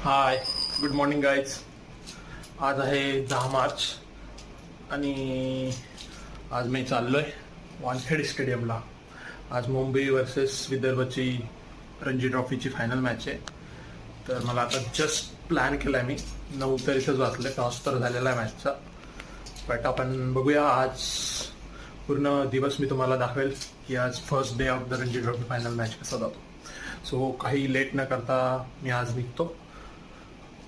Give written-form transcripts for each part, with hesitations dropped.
हाय, good morning guys. आज आहे 10 मार्च आणि आज मी चाललो आहे वानखेडे स्टेडियमला. आज मुंबई वर्सेस विदर्भची रणजी ट्रॉफीची फायनल मॅच आहे. तर मला आता जस्ट प्लॅन केला आहे मी 9 तर इथंच वाचलं, टॉस तर झालेला आहे मॅचचा. बट आपण बघूया आज पूर्ण दिवस मी तुम्हाला दाखवेल की आज first day of the Ranji trophy final match कसा जातो. सो काही लेट न करता मी आज निघतो.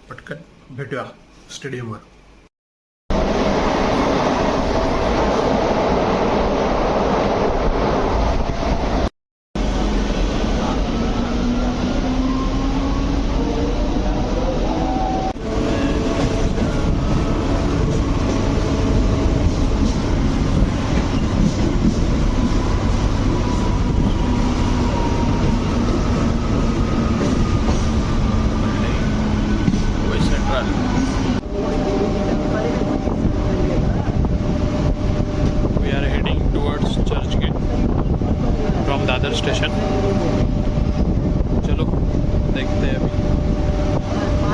पटकन भेटूया स्टेडियमवर. दादर स्टेशन. चलो देखते हैं. अभी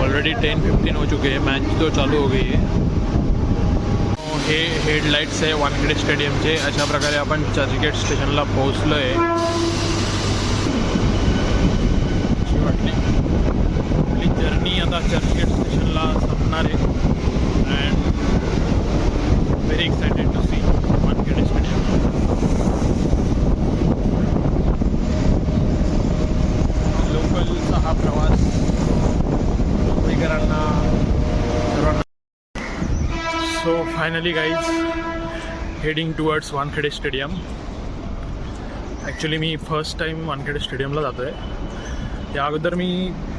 ऑलरेडी 10:15 हो चुके हैं. मैच तो चालू हो गई है. हे हेडलाईट्स आहे वानखेडे स्टेडियमचे. अशा प्रकारे आपण चर्चगेट स्टेशनला पोहोचलो आहे. वाटली आपली जर्नी आता चर्चगेट स्टेशनला संपणार आहे. And very excited to see Wankhede stadium. लोकलचा हा प्रवास मुंबईकरांना सर्वांना. So finally guys heading towards Wankhede stadium. Actually मी फर्स्ट टाईम वानखेडे स्टेडियमला जातो आहे. या अगोदर मी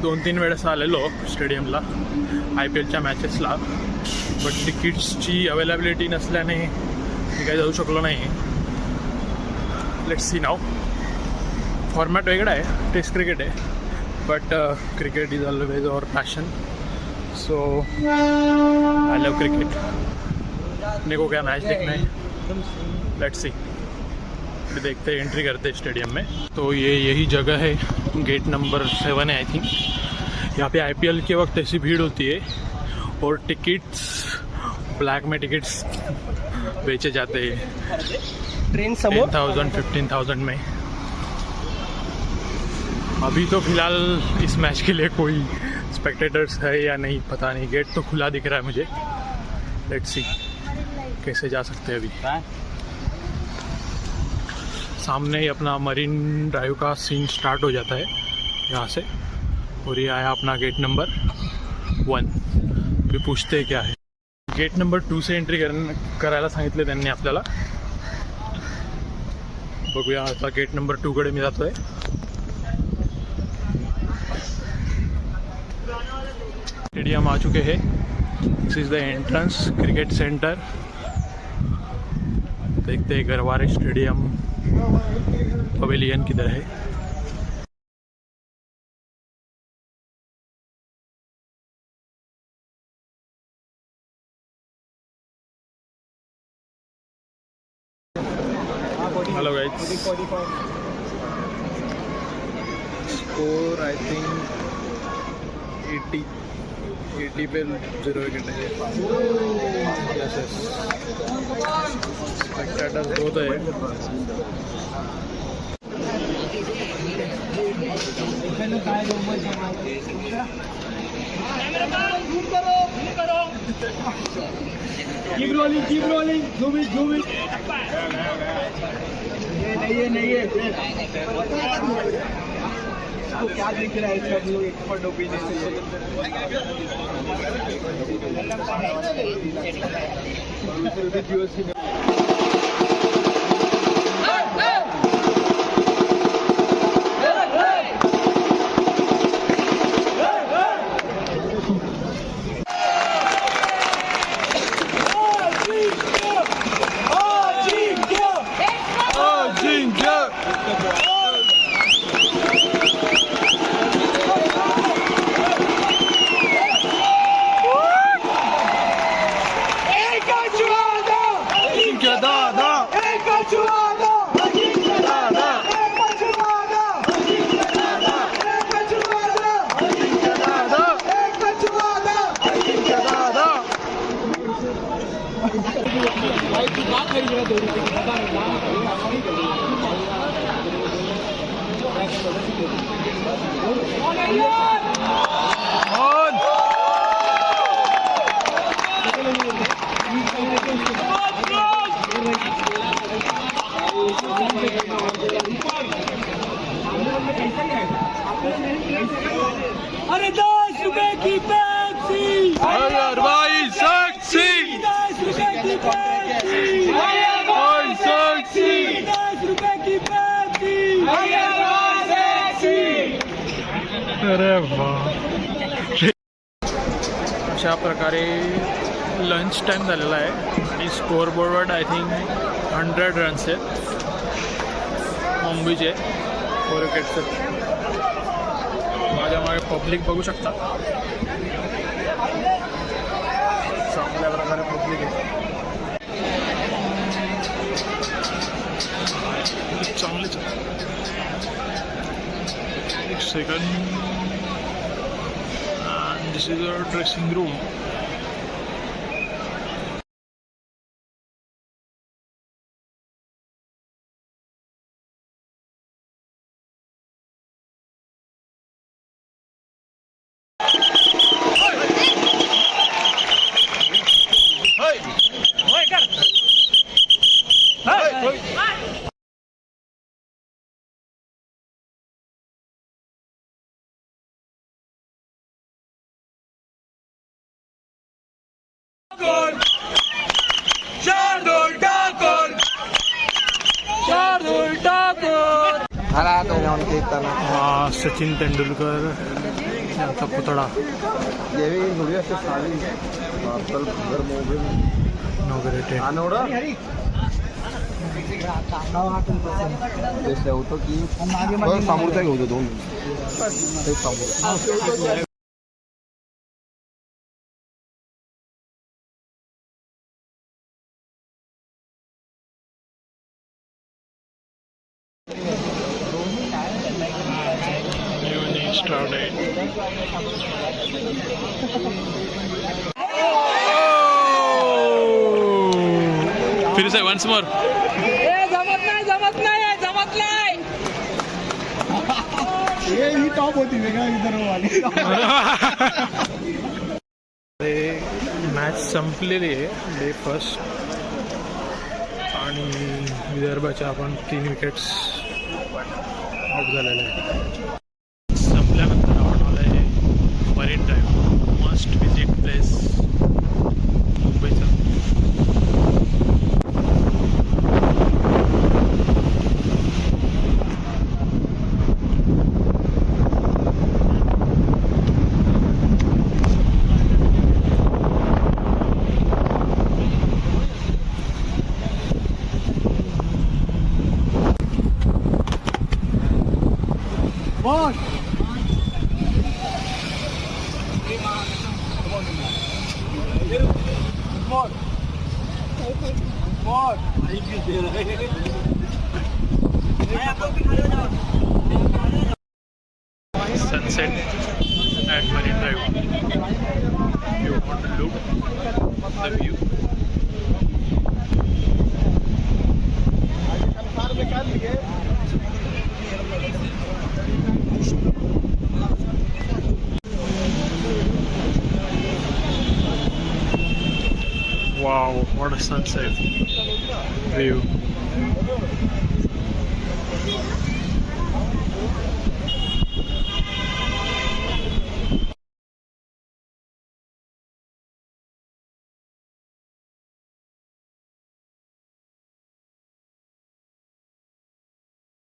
2-3 वेळेस आलेलो स्टेडियमला IPLच्या मॅचेसला. बट तिकीट्सची अवेलेबिलिटी नसल्याने मी काही जाऊ शकलो नाही. Let's see now. फॉर्मॅट वेगळा आहे, टेस्ट क्रिकेट आहे. But cricket is always our passion. So I love cricket. अपने को क्या मैच देखना है. Let's see. देखते एंट्री करते स्टेडियम में. तो ये यही जगह है. गेट नंबर 7 है आई थिंक. यहाँ पे IPL के वक्त ऐसी भीड़ होती है और टिकट्स ब्लैक में टिकट्स बेचे जाते हैं. ट्रेन 10,000 15,000 में. अभी तो फिलहाल इस मैच के लिए कोई स्पेक्टेटर्स है या नहीं पता नहीं. गेट तो खुला दिख रहा है मुझे. लेट्स सी कैसे जा सकते हैं. अभी सामने ही अपना मरीन ड्राइव का सीन स्टार्ट हो जाता है यहाँ से. और ये आया अपना गेट नंबर 1. अभी पूछते हैं क्या है. गेट नंबर 2 से एंट्री करायला सांगितले त्यांनी आपल्याला. बघूया आता गेट नंबर 2 कडे मी जातो आहे. स्टेडियम आ चुके हैं. This is the entrance cricket centre. देखते हैं गरवारे स्टेडियम पवेलियन किधर है. Hello guys. Score I think 80 पे 0 विकेट है. स्पेक्टेटर्स बहुत है. कीप रोलिंग झूम इट. ये नहीं है तो क्या दिख रहा है इसका व्यू. एक्सपर्ट ओपिनियन से अरे 10 रुपए की पेप्सी, अगर भाई सक्सी 10 रुपए की पेप्सी, भाई सक्सी 10 रुपए की पेप्सी, अरे वाह. अशा प्रकारे लंच टाईम झालेला आहे आणि स्कोअर बोर्डवर आय थिंक 100 रन्स आहेत मुंबईचे 4 विकेट्स आहेत. माझ्या मागे पब्लिक बघू शकता, चांगल्या प्रकारे पब्लिक आहे. चांगलेच एक second. This is a dressing room. Sachin Tendulkar यांचा पुतळा इनॉग्रेटेड. होतो की समोरचा घेऊ दोन started. फिर से once more. जमत नाही. ही टॉप होती वेगळा इतर मॅच संपलेली आहे डे फर्स्ट आणि विदर्भाच्या आपण 3 विकेट्स आउट झालेल्या आहे. संपल्यानंतर आपण आलं आहे marine drive, must visit place मुंबईचा. Sunset at Marine Drive. You want to look the view. Wow, what a sunset view.